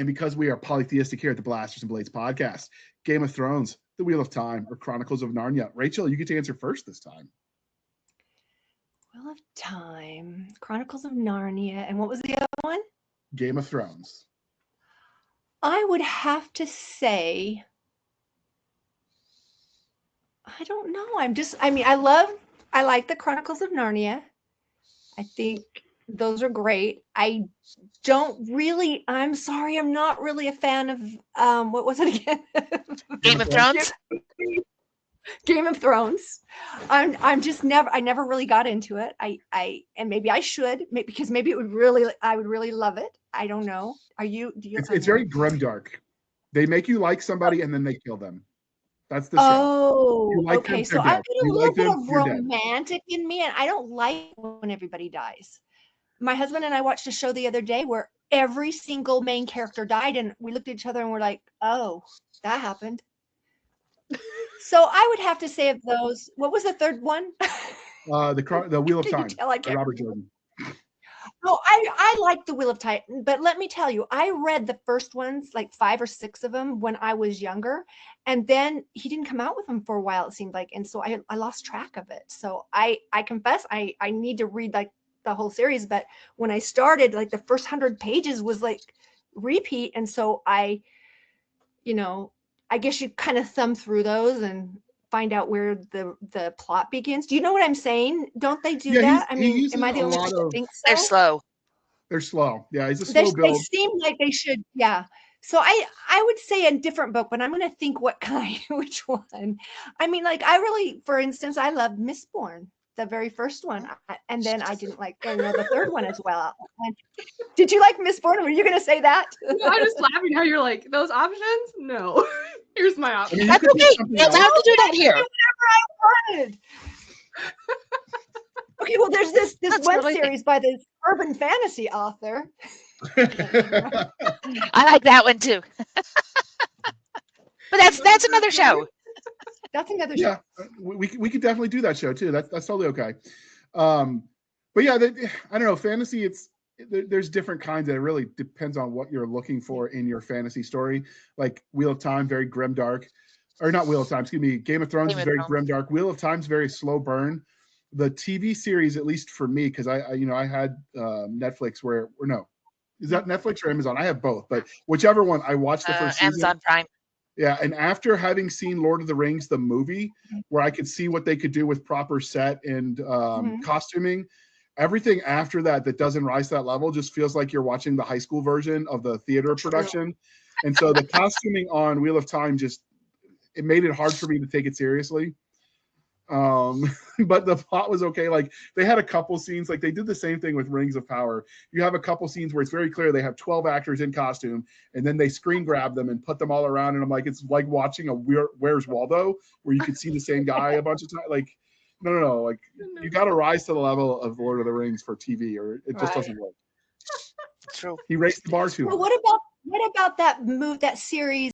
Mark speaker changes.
Speaker 1: And because we are polytheistic here at the Blasters and Blades podcast, Game of Thrones, The Wheel of Time, or Chronicles of Narnia. Rachel, you get to answer first this time.
Speaker 2: Wheel of Time, Chronicles of Narnia, and what was the other one?
Speaker 1: Game of Thrones.
Speaker 2: I would have to say, I don't know. I like the Chronicles of Narnia. I think those are great. I'm sorry, I'm not really a fan of, what was it again?
Speaker 3: Game of Thrones?
Speaker 2: Game of Thrones. I never really got into it. And maybe I should, because maybe I would really love it. I don't know. Do you?
Speaker 1: It's very grimdark. They make you like somebody and then they kill them. That's the show.
Speaker 2: Oh,
Speaker 1: like
Speaker 2: okay.
Speaker 1: them,
Speaker 2: So I've
Speaker 1: they're
Speaker 2: got
Speaker 1: dead.
Speaker 2: a
Speaker 1: You
Speaker 2: little
Speaker 1: like
Speaker 2: bit
Speaker 1: them,
Speaker 2: of
Speaker 1: you're dead.
Speaker 2: romantic in me, and I don't like when everybody dies. My husband and I watched a show the other day where every single main character died, and we looked at each other and we're like, "Oh, that happened." So I would have to say of those, what was the third one?
Speaker 1: The Wheel of
Speaker 2: Can you
Speaker 1: Time
Speaker 2: tell I
Speaker 1: by
Speaker 2: can't
Speaker 1: Robert Jordan.
Speaker 2: Oh, I like the Wheel of Time, but let me tell you, I read the first ones, like 5 or 6 of them, when I was younger, and then he didn't come out with them for a while, it seemed like, and so I lost track of it. So I confess I need to read like the whole series, but when I started, like the first 100 pages was like repeat, and so I guess you kind of thumb through those and find out where the plot begins. Do you know what I'm saying? Don't they do that? I
Speaker 1: he
Speaker 2: mean,
Speaker 1: uses
Speaker 2: am I the
Speaker 1: a
Speaker 2: only
Speaker 1: lot
Speaker 2: one that
Speaker 1: of.
Speaker 2: thinks so?
Speaker 3: They're slow.
Speaker 1: They're slow. Yeah, he's a
Speaker 2: They
Speaker 1: slow build.
Speaker 2: seem like they should. Yeah. So I would say a different book, but I'm going to think what kind, which one. I mean, like for instance, I loved Mistborn, the very first one, and then I didn't like the third one as well. Did you like Mistborn? Were you going to say that?
Speaker 4: No, I'm just laughing how you're like, those options? No. Here's my option.
Speaker 1: I mean,
Speaker 3: That's okay. You're allowed to do that here.
Speaker 2: Wanted. Okay, well, there's this one
Speaker 3: really
Speaker 2: series by this urban fantasy author.
Speaker 3: I like that one too. But that's another show.
Speaker 2: That's another show.
Speaker 1: Yeah, we could definitely do that show too. That's totally okay. But yeah, I don't know. Fantasy, there's different kinds. It really depends on what you're looking for in your fantasy story. Like Wheel of Time, very grimdark, or not Wheel of Time. Excuse me. Game of Thrones is very grimdark. Wheel of Time's very slow burn. The TV series, at least for me, because I had Netflix is that Netflix or Amazon? I have both, but whichever one, I watched the first season.
Speaker 3: Amazon Prime.
Speaker 1: Yeah, and after having seen Lord of the Rings, the movie, where I could see what they could do with proper set and costuming, everything after that doesn't rise to that level just feels like you're watching the high school version of the theater production. And so the costuming on Wheel of Time it made it hard for me to take it seriously. But the plot was okay. Like they had a couple scenes, like they did the same thing with Rings of Power. You have a couple scenes where it's very clear they have 12 actors in costume, and then they screen grab them and put them all around. And I'm like, it's like watching a Where's Waldo, where you could see the same guy a bunch of times. Like, no. Like you got to rise to the level of Lord of the Rings for TV, or it just doesn't work.
Speaker 3: True.
Speaker 1: He raised the bar too high.
Speaker 2: Well, what about that series